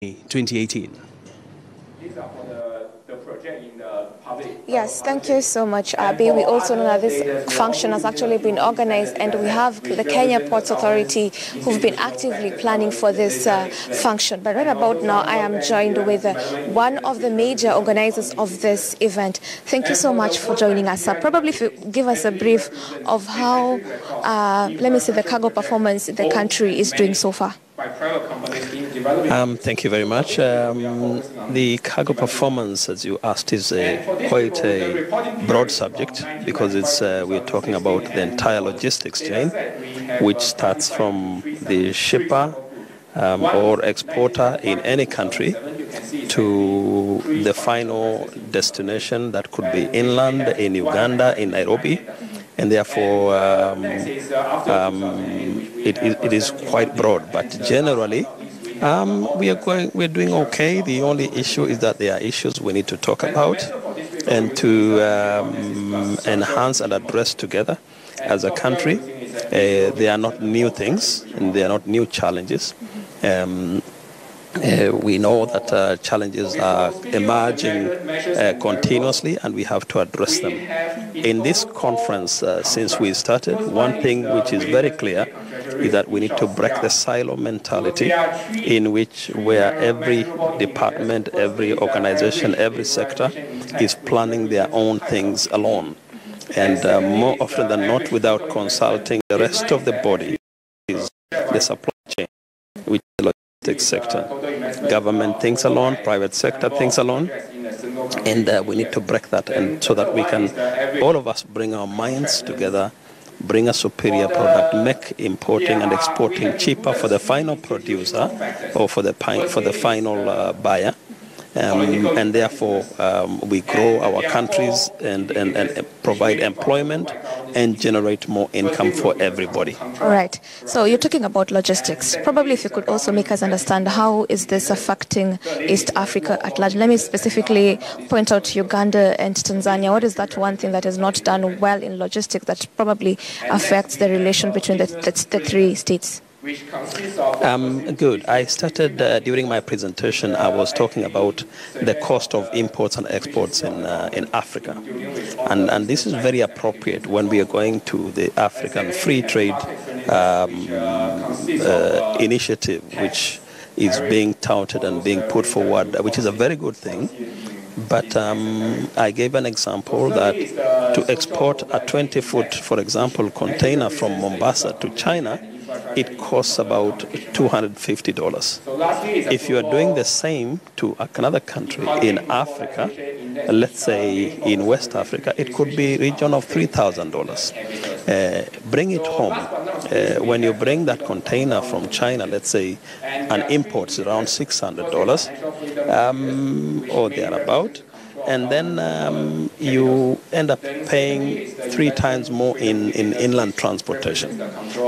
2018. Yes, thank you so much, Abi. We also know that this function has actually been organized, and we have the Kenya Ports Authority who've been actively planning for this function. But right about now, I am joined with one of the major organizers of this event. Thank you so much for joining us. Probably if you give us a brief of how, let me say, the cargo performance in the country is doing so far. Thank you very much. The cargo performance, as you asked, is quite a broad subject because we're talking about the entire logistics chain, which starts from the shipper or exporter in any country to the final destination that could be inland in Uganda, in Nairobi. And therefore, it is quite broad. But generally, we're doing okay. The only issue is that there are issues we need to talk about and to enhance and address together as a country. They are not new things and they are not new challenges. We know that challenges are emerging continuously, and we have to address them. In this conference, since we started, one thing which is very clear is that we need to break the silo mentality in which where every department, every organization, every sector is planning their own things alone. And more often than not, without consulting the rest of the body, is the supply chain, which is the logistics sector. Government thinks alone, private sector thinks alone, and we need to break that, and so that we can, all of us, bring our minds together, bring a superior product, make importing and exporting cheaper for the final producer or for the final buyer. And therefore we grow our countries and provide employment and generate more income for everybody. All right. So you're talking about logistics. Probably if you could also make us understand how is this affecting East Africa at large. Let me specifically point out Uganda and Tanzania. What is that one thing that is not done well in logistics that probably affects the relation between the three states? Good. I started during my presentation. I was talking about the cost of imports and exports in Africa, and this is very appropriate when we are going to the African Free Trade Initiative, which is being touted and being put forward, which is a very good thing. But I gave an example that to export a 20-foot, for example, container from Mombasa to China, it costs about $250. If you are doing the same to another country in Africa, let's say in West Africa, it could be region of $3,000. Bring it home. When you bring that container from China, let's say, an import is around $600 or thereabout, and then you end up paying 3 times more in inland transportation.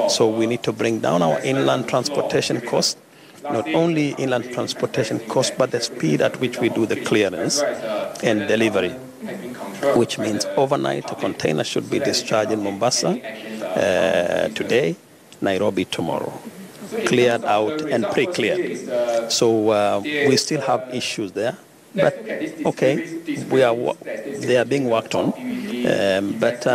So we need to bring down our inland transportation cost, not only inland transportation cost, but the speed at which we do the clearance and delivery, which means overnight a container should be discharged in Mombasa today, Nairobi tomorrow, cleared out and pre-cleared. So we still have issues there. But okay, they are being worked on, but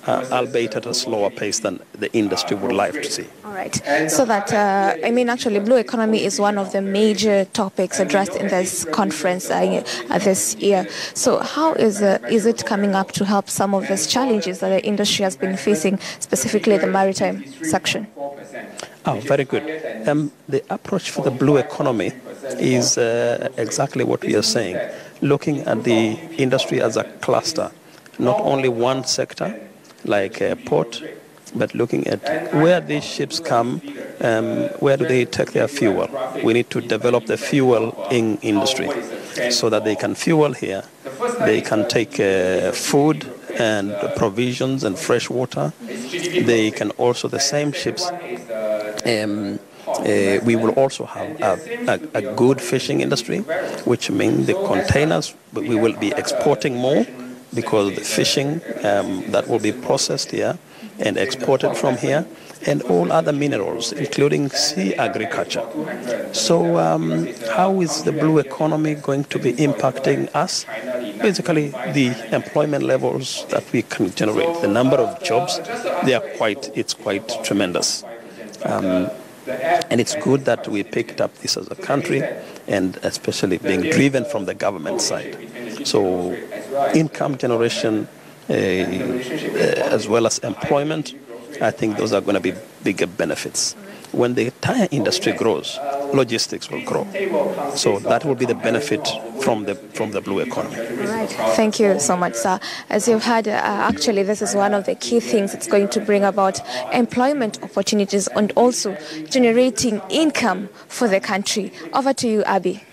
albeit at a slower pace than the industry would like to see. All right. So that, actually, blue economy is one of the major topics addressed in this conference this year. So how is it coming up to help some of these challenges that the industry has been facing, specifically the maritime section? Oh, very good. The approach for the blue economy is exactly what we are saying, looking at the industry as a cluster, not only one sector like a port, but looking at where these ships come, where do they take their fuel. We need to develop the fueling industry so that they can fuel here. They can take food and provisions and fresh water. They can also, the same ships, we will also have a good fishing industry, which means the containers, we will be exporting more because the fishing that will be processed here and exported from here, and all other minerals, including sea agriculture. So how is the blue economy going to be impacting us? Basically, the employment levels that we can generate, the number of jobs, it's quite tremendous. And it's good that we picked up this as a country, and especially being driven from the government side. So income generation as well as employment, I think those are going to be bigger benefits. When the tire industry grows, logistics will grow. So that will be the benefit from the blue economy. Right. Thank you so much, sir. As you've heard, actually, this is one of the key things. It's going to bring about employment opportunities and also generating income for the country. Over to you, Abby.